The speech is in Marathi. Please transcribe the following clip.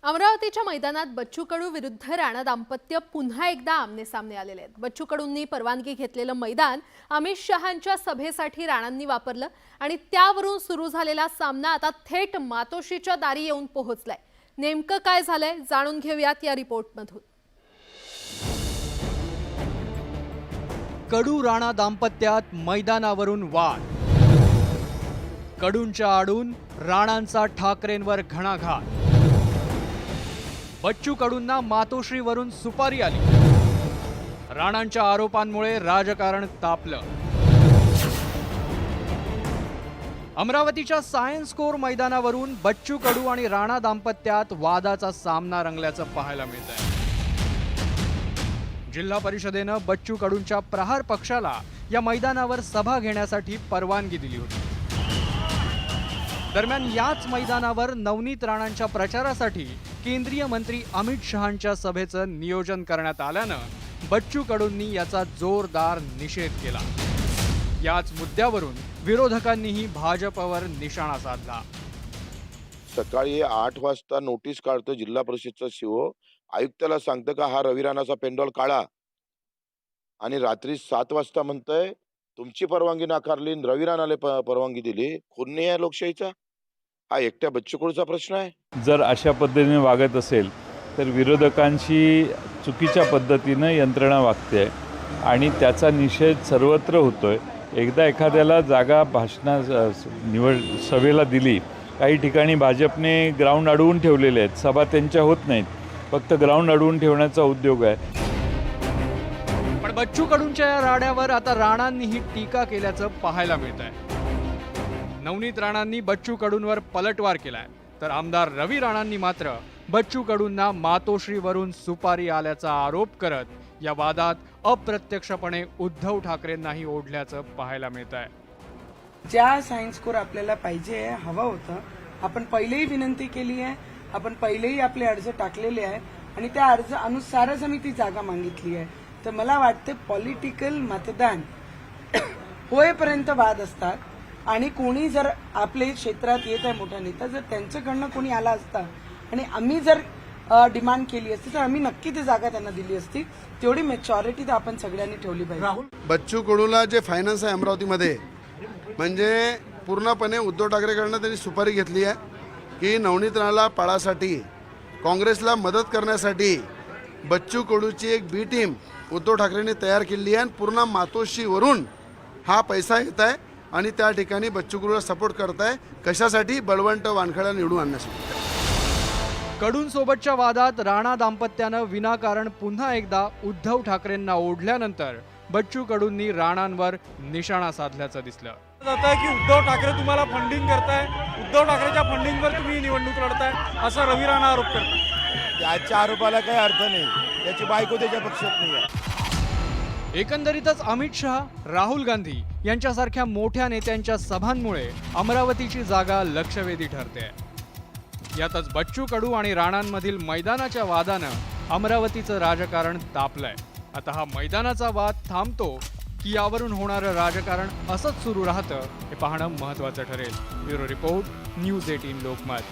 अमरावतीच्या मैदानात बच्चू कडू विरुद्ध राणा दाम्पत्य पुन्हा एकदा आमने-सामने आलेले आहेत। बच्चू कडूंनी परवानगी घेतलेलं मैदान अमित शहांच्या सभेसाठी राणांनी वापरलं आणि त्यावरून सुरू झालेला सामना आता थेट मातोश्रीच्या दारी येऊन पोहोचलाय। नेमकं काय झालंय जाणून घेऊयात या रिपोर्टमधून। कडू राणा दाम्पत्यात मैदानावरून वाद। कडूंच्या आडून राणांचा ठाकरेंवर घणाघात। बच्चू कडूंना मातोश्रीवरून सुपारी आली। राणांच्या आरोपांमुळे राजकारण तापलं। अमरावतीच्या सायन्स कोर मैदानावरून बच्चू कडू आणि राणा दाम्पत्यात वादाचा सामना रंगल्याचं पाहायला मिळतंय। जिल्हा परिषदेनं बच्चू कडूंच्या प्रहार पक्षाला या मैदानावर सभा घेण्यासाठी परवानगी दिली होती। दरम्यान याच मैदानावर नवनीत राणांच्या प्रचारासाठी केंद्रीय मंत्री अमित शहांच्या सभेचं नियोजन करण्यात आल्यानं बच्चू कडूंनी याचा जोरदार निषेध केला। याच मुद्द्यावरून विरोधकांनीही भाजपवर निशाणा साधला। सकाळी 8 वाजता नोटीस काढतो जिल्हा परिषदचा सीओ, आयुक्ताला सांगतं का हा रवी राणाचा पेंडॉल काढा, आणि रात्री 7 वाजता म्हणतंय तुमची परवानगी नाकारली, रवी राणाला परवानगी दिली। खून नाही आहे लोकशाहीचा? हा एकट्या बच्चू कडूचा प्रश्न आहे? जर अशा पद्धतीने वागत असेल तर विरोधकांशी चुकीच्या पद्धतीनं यंत्रणा वागते आणि त्याचा निषेध सर्वत्र होतोय। एकदा एखाद्याला जागा भाषणा निवड सभेला दिली, काही ठिकाणी भाजपने ग्राउंड अडवून ठेवलेले आहेत, सभा त्यांच्या होत नाहीत, फक्त ग्राउंड अडवून ठेवण्याचा उद्योग आहे। पण बच्चू कडूंच्या या राड्यावर आता राणांनीही टीका केल्याचं पाहायला मिळतंय। नवनीत राणांनी बच्चू कडूंवर पलटवार केलाय, तर आमदार रवी राणांनी मात्र बच्चू कडूंना मातोश्रीवरून सुपारी आल्याचा आरोप करत या वादात अप्रत्यक्षपणे उद्धव ठाकरेंनाही ओढल्याचं पाहायला मिळतंय। ज्या सायन्स कोर आपल्याला पाहिजे हवा होता, आपण पहिलेही विनंती केली आहे, आपण पहिलेही आपले अर्ज टाकलेले आहे आणि त्या अर्ज अनुसारच आम्ही ती जागा मागितली आहे। तर मला वाटतं पॉलिटिकल मतदान होईपर्यंत वाद असतात आणि कोणी जर आपल्या क्षेत्रात येत आहे मोठा नेता, जर त्यांच्याकडनं कोणी आला असता आणि आम्ही जर डिमांड केली असती तर आम्ही नक्की ती जागा त्यांना दिली असती। तेवढी मेचॉरिटी तर आपण सगळ्यांनी ठेवली पाहिजे। बच्चू कडूला जे फायनान्स आहे अमरावतीमध्ये, म्हणजे पूर्णपणे उद्धव ठाकरेकडनं त्यांनी सुपारी घेतली आहे की नवनीत राणाला पाळासाठी, काँग्रेसला मदत करण्यासाठी बच्चू कडूची एक बी टीम उद्धव ठाकरेंनी तयार केली आहे आणि पूर्ण मातोश्रीवरून हा पैसा येत आहे आणि त्या ठिकाणी बच्चू कडूला सपोर्ट करत आहे। कशासाठी? बळवंत वानखेडा निवडून आणण्यासाठी। कडूंसोबतच्या वादात राणा दाम्पत्यानं विनाकारण पुन्हा एकदा उद्धव ठाकरेंना ओढल्यानंतर बच्चू कडूंनी राणांवर निशाणा साधल्याचं दिसलं। जात आहे की उद्धव ठाकरे तुम्हाला फंडिंग करताय, उद्धव ठाकरेच्या फंडिंगवर तुम्ही निवडणूक लढताय, असा रवी राणा आरोप करतात। त्याच्या आरोपाला काही अर्थ नाही, त्याची बायको त्याच्या पक्षात नाही आहे। एकंदरीतच अमित शहा, राहुल गांधी यांच्यासारख्या मोठ्या नेत्यांच्या सभांमुळे अमरावतीची जागा लक्षवेधी ठरते। यातच बच्चू कडू आणि राणांमधील मैदानाच्या वादानं अमरावतीचं राजकारण तापलंय। आता हा मैदानाचा वाद थांबतो की यावरून होणारं राजकारण असंच सुरू राहतं हे पाहणं महत्त्वाचं ठरेल। Bureau report, news 18 Lokmat.